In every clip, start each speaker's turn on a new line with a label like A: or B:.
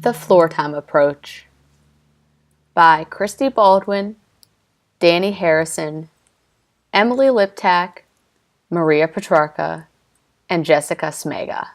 A: The Floortime Approach by Christy Baldwin, Danny Harrison, Emily Liptak, Maria Petrarca, and Jessica Smega.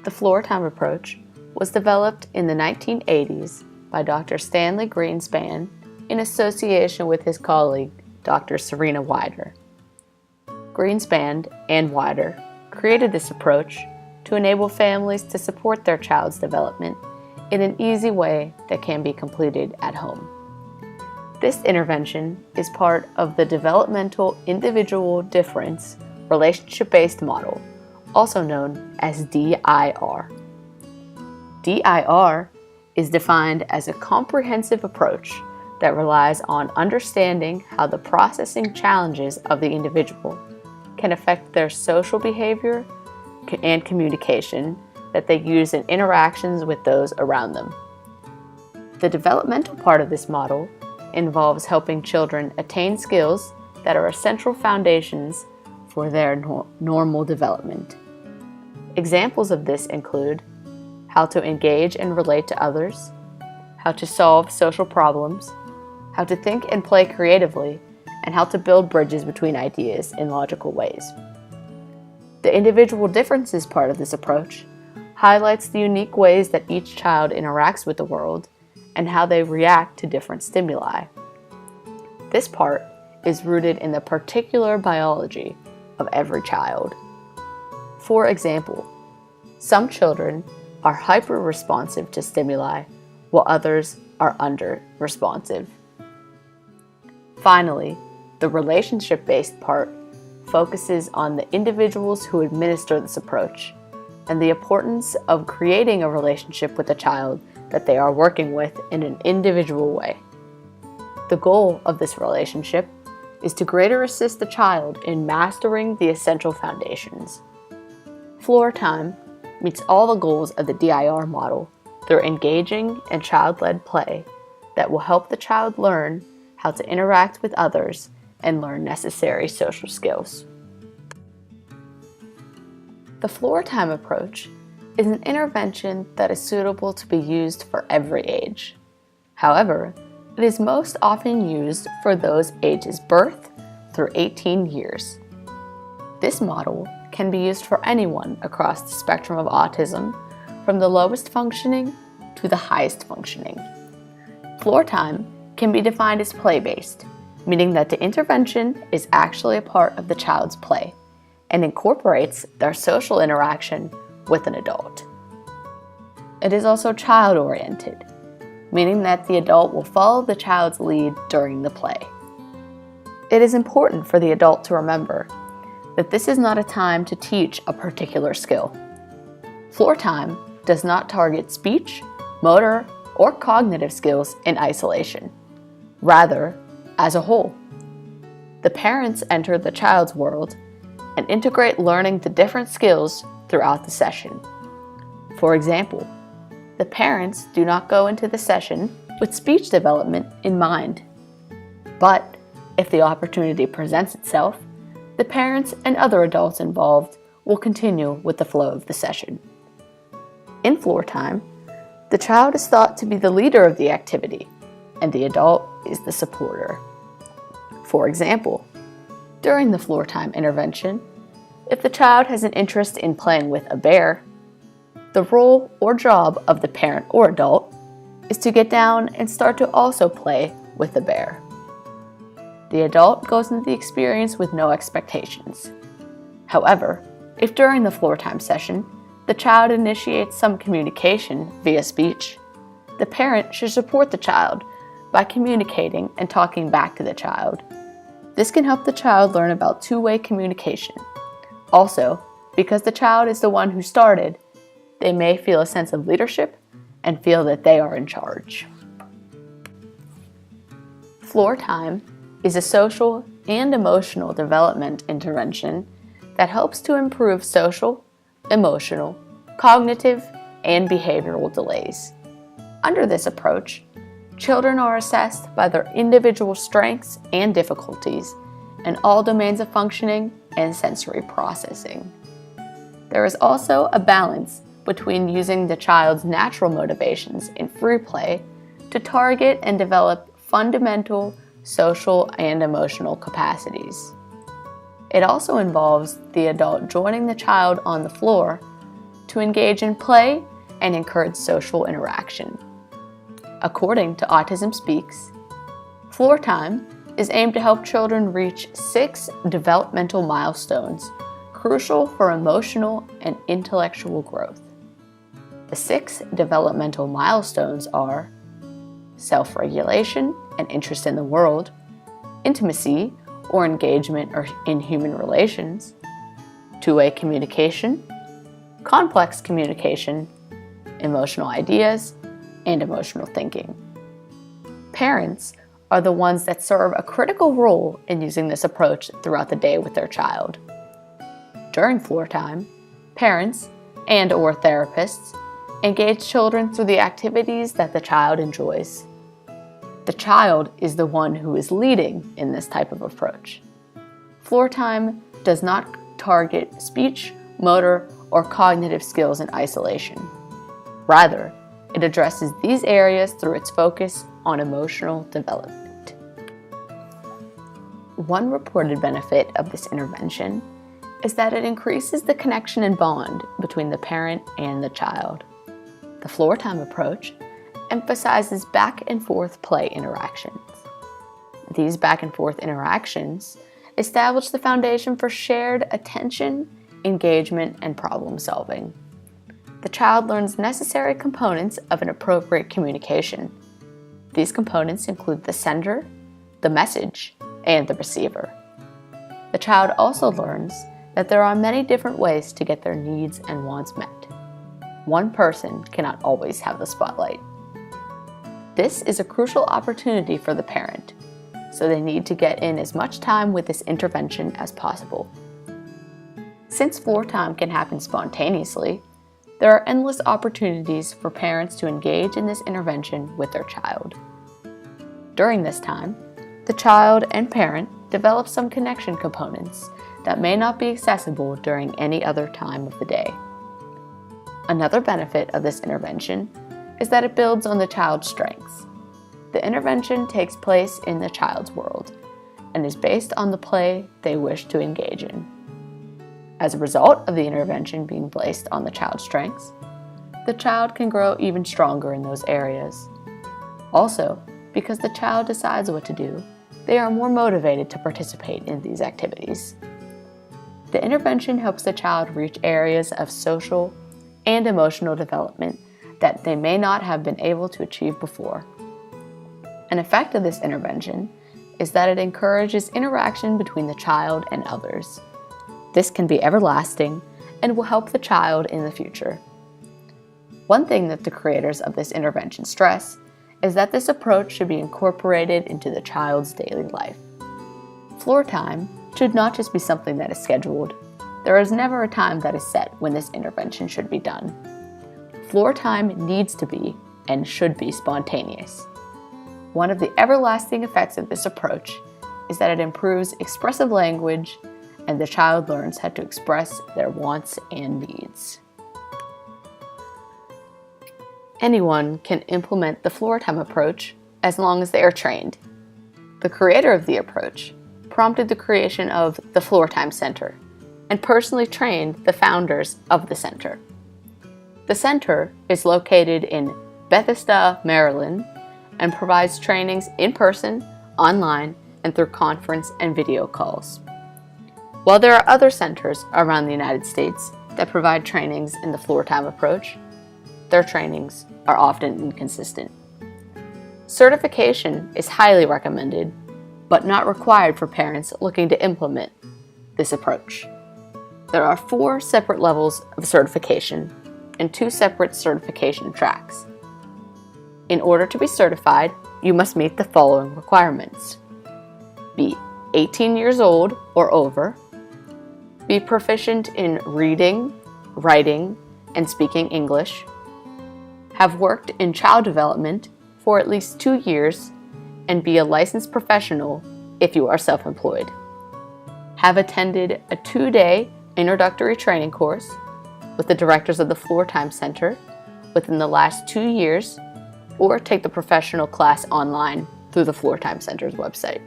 A: The Floortime Approach was developed in the 1980s by Dr. Stanley Greenspan in association with his colleague, Dr. Serena Wider. Greenspan and Wider created this approach to enable families to support their child's development in an easy way that can be completed at home. This intervention is part of the Developmental Individual Difference Relationship-Based Model, also known as DIR. DIR is defined as a comprehensive approach that relies on understanding how the processing challenges of the individual can affect their social behavior and communication that they use in interactions with those around them. The developmental part of this model involves helping children attain skills that are essential foundations for their normal development. Examples of this include how to engage and relate to others, how to solve social problems, how to think and play creatively, and how to build bridges between ideas in logical ways. The individual differences part of this approach highlights the unique ways that each child interacts with the world and how they react to different stimuli. This part is rooted in the particular biology of every child. For example, some children are hyper-responsive to stimuli, while others are under-responsive. Finally, the relationship-based part focuses on the individuals who administer this approach and the importance of creating a relationship with the child that they are working with in an individual way. The goal of this relationship is to greater assist the child in mastering the essential foundations. Floortime meets all the goals of the DIR model through engaging and child-led play that will help the child learn how to interact with others and learn necessary social skills. The Floortime Approach is an intervention that is suitable to be used for every age. However, it is most often used for those ages birth through 18 years. This model can be used for anyone across the spectrum of autism, from the lowest functioning to the highest functioning. Floortime can be defined as play-based, meaning that the intervention is actually a part of the child's play and incorporates their social interaction with an adult. It is also child-oriented, meaning that the adult will follow the child's lead during the play. It is important for the adult to remember that this is not a time to teach a particular skill. Floor time does not target speech, motor, or cognitive skills in isolation, rather, as a whole. The parents enter the child's world and integrate learning the different skills throughout the session. For example, the parents do not go into the session with speech development in mind. But if the opportunity presents itself, the parents and other adults involved will continue with the flow of the session. In floor time, the child is thought to be the leader of the activity, and the adult is the supporter. For example, during the floor time intervention, if the child has an interest in playing with a bear, the role or job of the parent or adult is to get down and start to also play with the bear. The adult goes into the experience with no expectations. However, if during the floor time session, the child initiates some communication via speech, the parent should support the child by communicating and talking back to the child. This can help the child learn about two-way communication. Also, because the child is the one who started, they may feel a sense of leadership and feel that they are in charge. Floor time is a social and emotional development intervention that helps to improve social, emotional, cognitive, and behavioral delays. Under this approach, children are assessed by their individual strengths and difficulties in all domains of functioning and sensory processing. There is also a balance between using the child's natural motivations in free play to target and develop fundamental social and emotional capacities. It also involves the adult joining the child on the floor to engage in play and encourage social interaction. According to Autism Speaks, floor time is aimed to help children reach 6 developmental milestones crucial for emotional and intellectual growth. The 6 developmental milestones are self-regulation and interest in the world, intimacy or engagement in human relations, two-way communication, complex communication, emotional ideas, and emotional thinking. Parents are the ones that serve a critical role in using this approach throughout the day with their child. During floor time, parents and/or therapists engage children through the activities that the child enjoys. The child is the one who is leading in this type of approach. Floor time does not target speech, motor, or cognitive skills in isolation. Rather, it addresses these areas through its focus on emotional development. One reported benefit of this intervention is that it increases the connection and bond between the parent and the child. The floor time approach emphasizes back and forth play interactions. These back and forth interactions establish the foundation for shared attention, engagement, and problem solving. The child learns necessary components of an appropriate communication. These components include the sender, the message, and the receiver. The child also learns that there are many different ways to get their needs and wants met. One person cannot always have the spotlight. This is a crucial opportunity for the parent, so they need to get in as much time with this intervention as possible. Since floor time can happen spontaneously, there are endless opportunities for parents to engage in this intervention with their child. During this time, the child and parent develop some connection components that may not be accessible during any other time of the day. Another benefit of this intervention is that it builds on the child's strengths. The intervention takes place in the child's world and is based on the play they wish to engage in. As a result of the intervention being placed on the child's strengths, the child can grow even stronger in those areas. Also, because the child decides what to do, they are more motivated to participate in these activities. The intervention helps the child reach areas of social and emotional development that they may not have been able to achieve before. An effect of this intervention is that it encourages interaction between the child and others. This can be everlasting and will help the child in the future. One thing that the creators of this intervention stress is that this approach should be incorporated into the child's daily life. Floor time should not just be something that is scheduled. There is never a time that is set when this intervention should be done. Floor time needs to be and should be spontaneous. One of the everlasting effects of this approach is that it improves expressive language and the child learns how to express their wants and needs. Anyone can implement the Floortime approach as long as they are trained. The creator of the approach prompted the creation of the Floortime Center and personally trained the founders of the center. The center is located in Bethesda, Maryland, and provides trainings in person, online, and through conference and video calls. While there are other centers around the United States that provide trainings in the Floortime approach, their trainings are often inconsistent. Certification is highly recommended, but not required for parents looking to implement this approach. There are 4 separate levels of certification and 2 separate certification tracks. In order to be certified, you must meet the following requirements: be 18 years old or over, be proficient in reading, writing, and speaking English, have worked in child development for at least 2 years, and be a licensed professional if you are self-employed. Have attended a 2-day introductory training course with the directors of the Floortime Center within the last 2 years, or take the professional class online through the Floortime Center's website.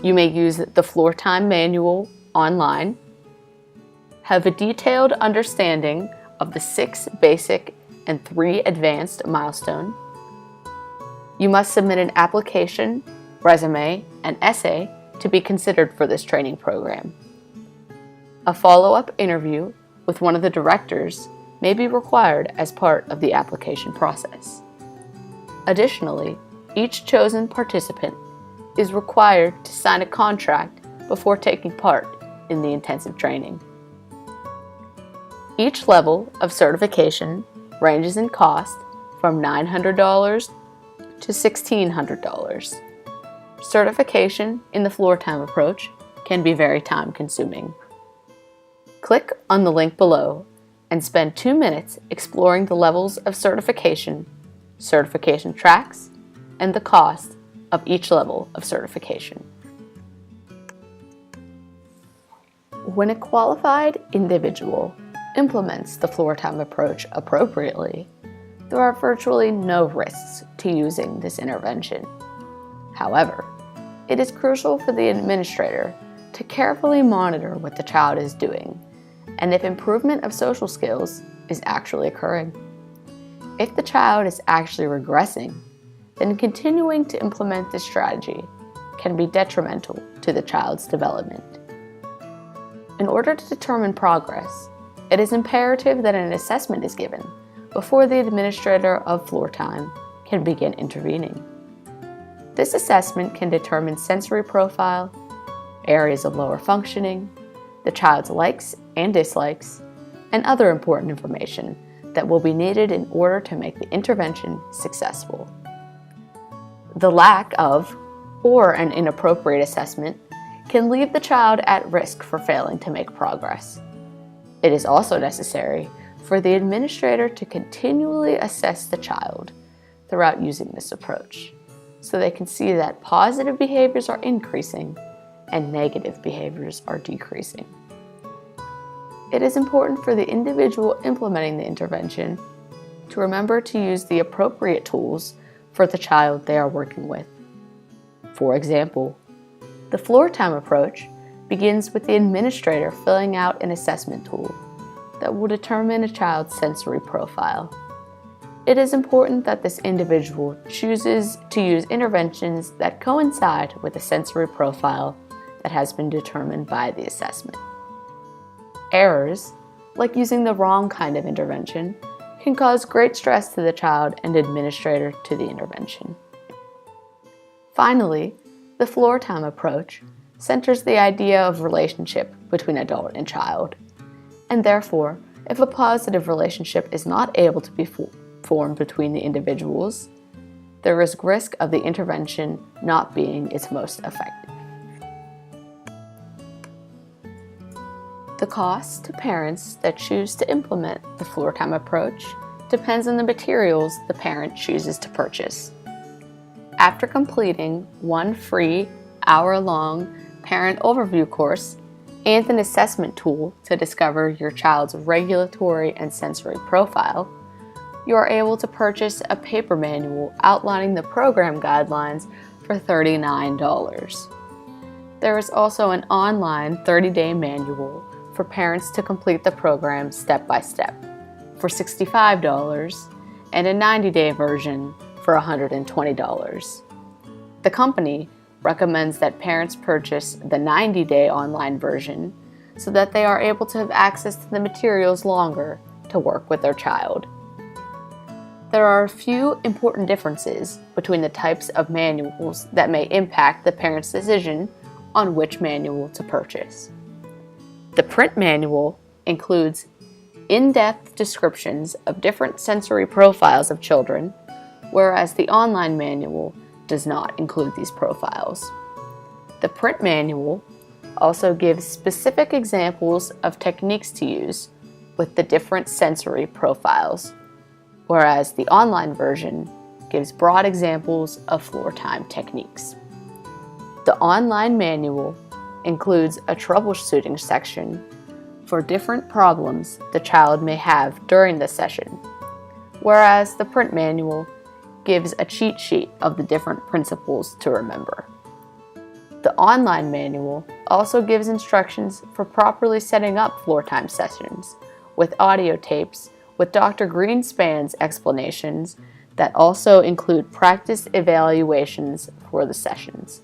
A: You may use the Floortime manual online, have a detailed understanding of the 6 basic and 3 advanced milestone. You must submit an application, resume, and essay to be considered for this training program. A follow-up interview with one of the directors may be required as part of the application process. Additionally, each chosen participant is required to sign a contract before taking part in the intensive training. Each level of certification ranges in cost from $900 to $1,600. Certification in the Floortime approach can be very time-consuming. Click on the link below and spend 2 minutes exploring the levels of certification tracks, and the cost of each level of certification. When a qualified individual implements the Floortime approach appropriately, there are virtually no risks to using this intervention. However, it is crucial for the administrator to carefully monitor what the child is doing and if improvement of social skills is actually occurring. If the child is actually regressing, then continuing to implement this strategy can be detrimental to the child's development. In order to determine progress, it is imperative that an assessment is given before the administrator of Floortime can begin intervening. This assessment can determine sensory profile, areas of lower functioning, the child's likes and dislikes, and other important information that will be needed in order to make the intervention successful. The lack of or an inappropriate assessment can leave the child at risk for failing to make progress. It is also necessary for the administrator to continually assess the child throughout using this approach, so they can see that positive behaviors are increasing and negative behaviors are decreasing. It is important for the individual implementing the intervention to remember to use the appropriate tools for the child they are working with. For example, the Floortime approach begins with the administrator filling out an assessment tool that will determine a child's sensory profile. It is important that this individual chooses to use interventions that coincide with the sensory profile that has been determined by the assessment. Errors, like using the wrong kind of intervention, can cause great stress to the child and administrator to the intervention. Finally, the Floortime Approach centers the idea of relationship between adult and child, and therefore, if a positive relationship is not able to be formed between the individuals, there is risk of the intervention not being its most effective. The cost to parents that choose to implement the Floortime Approach depends on the materials the parent chooses to purchase. After completing one free hour-long parent overview course and an assessment tool to discover your child's regulatory and sensory profile, you are able to purchase a paper manual outlining the program guidelines for $39. There is also an online 30-day manual for parents to complete the program step by step for $65 and a 90-day version for $120. The company recommends that parents purchase the 90-day online version so that they are able to have access to the materials longer to work with their child. There are a few important differences between the types of manuals that may impact the parent's decision on which manual to purchase. The print manual includes in-depth descriptions of different sensory profiles of children, whereas the online manual does not include these profiles. The print manual also gives specific examples of techniques to use with the different sensory profiles, whereas the online version gives broad examples of floor time techniques. The online manual includes a troubleshooting section for different problems the child may have during the session, whereas the print manual gives a cheat sheet of the different principles to remember. The online manual also gives instructions for properly setting up floor time sessions with audio tapes with Dr. Greenspan's explanations that also include practice evaluations for the sessions.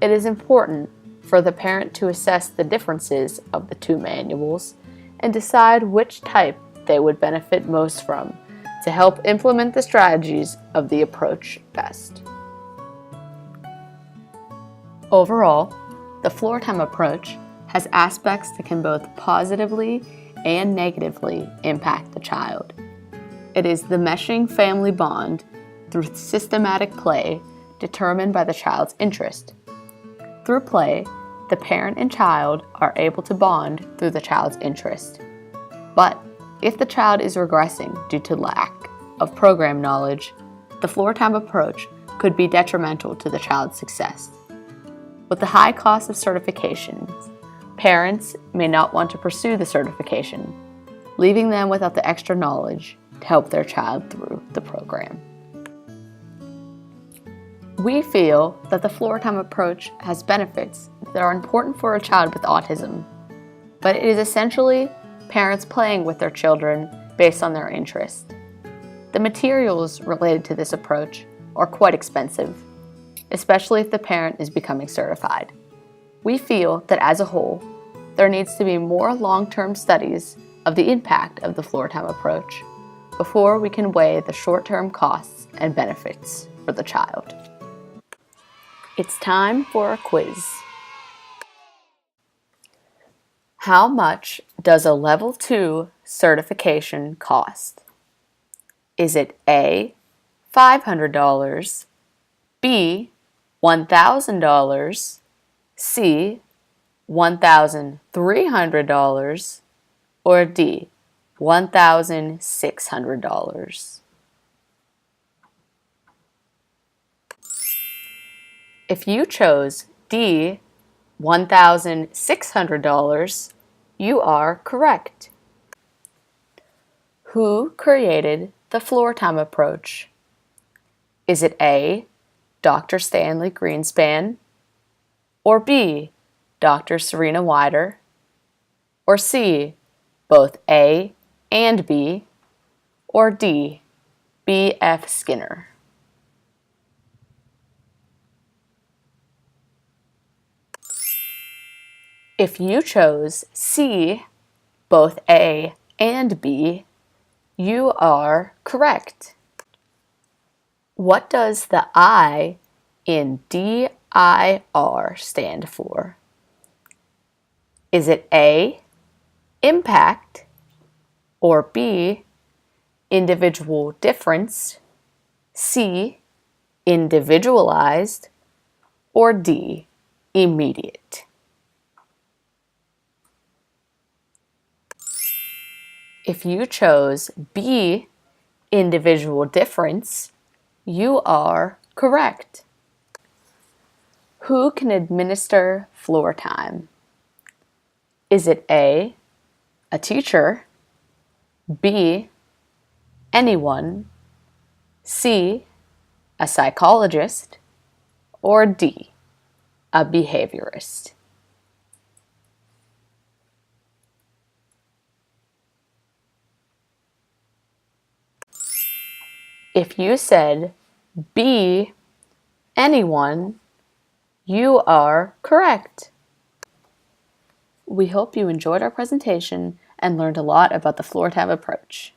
A: It is important for the parent to assess the differences of the two manuals and decide which type they would benefit most from to help implement the strategies of the approach best. Overall, the Floortime Approach has aspects that can both positively and negatively impact the child. It is the meshing family bond through systematic play determined by the child's interest. Through play, the parent and child are able to bond through the child's interest. But if the child is regressing due to lack of program knowledge, the Floortime Approach could be detrimental to the child's success. With the high cost of certifications, parents may not want to pursue the certification, leaving them without the extra knowledge to help their child through the program. We feel that the Floortime Approach has benefits that are important for a child with autism, but it is essentially parents playing with their children based on their interest. The materials related to this approach are quite expensive, especially if the parent is becoming certified. We feel that as a whole, there needs to be more long-term studies of the impact of the Floortime Approach before we can weigh the short-term costs and benefits for the child. It's time for a quiz. How much does a Level 2 certification cost? Is it A, $500, B, $1,000, C, $1,300, or D, $1,600? If you chose D, $1,600, you are correct. Who created the Floortime Approach? Is it A, Dr. Stanley Greenspan, or B, Dr. Serena Wider, or C, both A and B, or D, B.F. Skinner? If you chose C, both A and B, You are correct. What does the I in DIR stand for? Is it A, impact, or B, individual difference, C, individualized, or D, immediate? If you chose B, individual difference, you are correct. Who can administer floor time? Is it A, a teacher, B, anyone, C, a psychologist, or D, a behaviorist? If you said B, anyone, you are correct. We hope you enjoyed our presentation and learned a lot about the Floortime Approach.